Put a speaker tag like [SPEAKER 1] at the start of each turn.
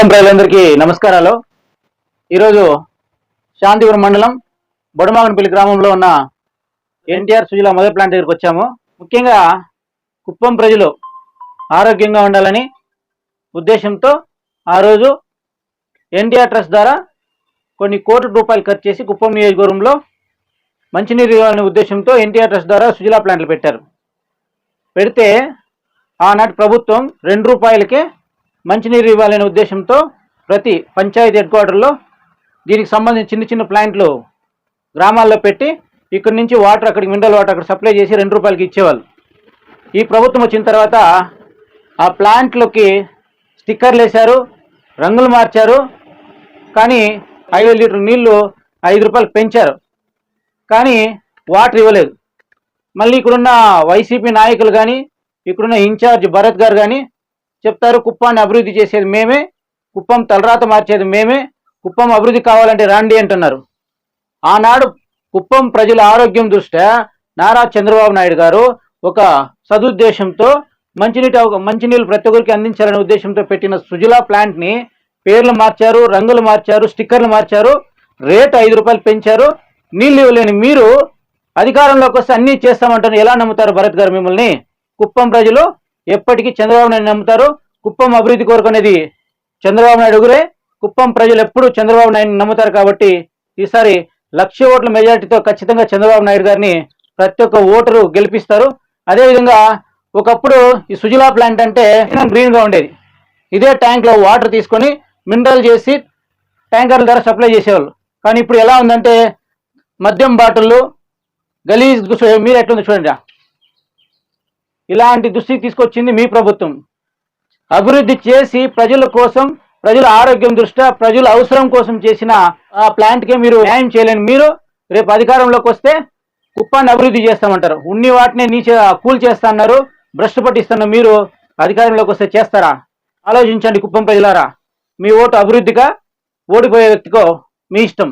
[SPEAKER 1] కుప్పం ప్రజలందరికీ నమస్కారాలు. ఈరోజు శాంతిపురం మండలం బొడమాగనపల్లి గ్రామంలో ఉన్న ఎన్టీఆర్ సుజల మొదటి ప్లాంట్ దగ్గరికి వచ్చాము. ముఖ్యంగా కుప్పం ప్రజలు ఆరోగ్యంగా ఉండాలని ఉద్దేశంతో ఆ రోజు ఎన్టీఆర్ ట్రస్ట్ ద్వారా కొన్ని కోట్ల రూపాయలు ఖర్చు చేసి కుప్పం నియోజకవర్గంలో మంచినీరు ఇవ్వాలనే ఉద్దేశంతో ఎన్టీఆర్ ట్రస్ట్ ద్వారా సుజల ప్లాంట్లు పెట్టారు. పెడితే ఆనాటి ప్రభుత్వం 2 రూపాయలకే మంచినీరు ఇవ్వాలనే ఉద్దేశంతో ప్రతి పంచాయతీ హెడ్ క్వార్టర్లో దీనికి సంబంధించి చిన్న చిన్న ప్లాంట్లు గ్రామాల్లో పెట్టి ఇక్కడి నుంచి వాటర్ అక్కడికి మినరల్ వాటర్ అక్కడ సప్లై చేసి 2 రూపాయలకి ఇచ్చేవాళ్ళు. ఈ ప్రభుత్వం వచ్చిన తర్వాత ఆ ప్లాంట్లోకి స్టిక్కర్లు వేశారు, రంగులు మార్చారు. కానీ 5 లీటర్ నీళ్లు 5 రూపాయలకు పెంచారు, కానీ వాటర్ ఇవ్వలేదు. మళ్ళీ ఇక్కడున్న వైసీపీ నాయకులు కానీ ఇక్కడున్న ఇన్ఛార్జ్ భరత్ గారు కానీ చెప్తారు, కుప్పాన్ని అభివృద్ధి చేసేది మేమే, కుప్పం తలరాత మార్చేది మేమే, కుప్పం అభివృద్ధి కావాలంటే రాండి అంటున్నారు. ఆనాడు కుప్పం ప్రజల ఆరోగ్యం దృష్ట్యా నారా చంద్రబాబు నాయుడు గారు ఒక సదుద్దేశంతో మంచినీళ్ళు ప్రతి ఒక్కరికి అందించాలనే ఉద్దేశంతో పెట్టిన సుజల ప్లాంట్ని పేర్లు మార్చారు, రంగులు మార్చారు, స్టిక్కర్లు మార్చారు, రేటు 5 రూపాయలు పెంచారు. నీళ్ళు ఇవ్వలేని మీరు అధికారంలోకి వస్తే అన్నీ చేస్తామంటారు. ఎలా నమ్ముతారు భరత్ గారు మిమ్మల్ని? కుప్పం ప్రజలు ఎప్పటికీ చంద్రబాబు నాయుడు నమ్ముతారు. కుప్పం అభివృద్ధి కోరుకు అనేది చంద్రబాబు నాయుడు గురే. కుప్పం ప్రజలు ఎప్పుడు చంద్రబాబు నాయుడు నమ్ముతారు. కాబట్టి ఈసారి 1,00,000 ఓట్ల మెజారిటీతో ఖచ్చితంగా చంద్రబాబు నాయుడు గారిని ప్రతి ఒక్క ఓటరు గెలిపిస్తారు. అదేవిధంగా ఒకప్పుడు ఈ సుజలా ప్లాంట్ అంటే గ్రీన్గా ఉండేది. ఇదే ట్యాంక్లో వాటర్ తీసుకొని మినరల్ చేసి ట్యాంకర్ల ద్వారా సప్లై చేసేవాళ్ళు. కానీ ఇప్పుడు ఎలా ఉందంటే మద్యం బాటిళ్ళు గలీజ్. మీరు ఎట్లుంది చూడండి. ఇలాంటి దుస్థితి తీసుకొచ్చింది మీ ప్రభుత్వం. అభివృద్ధి చేసి ప్రజల కోసం, ప్రజల ఆరోగ్యం దృష్ట్యా, ప్రజల అవసరం కోసం చేసిన ఆ ప్లాంట్కే మీరు న్యాయం చేయలేని మీరు రేపు అధికారంలోకి వస్తే కుప్పాన్ని అభివృద్ధి చేస్తామంటారు. ఉన్ని వాటిని కూల్ చేస్తా అన్నారు, భ్రష్టు పట్టిస్తున్న మీరు అధికారంలోకి వస్తే చేస్తారా? ఆలోచించండి కుప్పం ప్రజలారా. మీ ఓటు అభివృద్ధిగా, ఓడిపోయే వ్యక్తికో మీ ఇష్టం.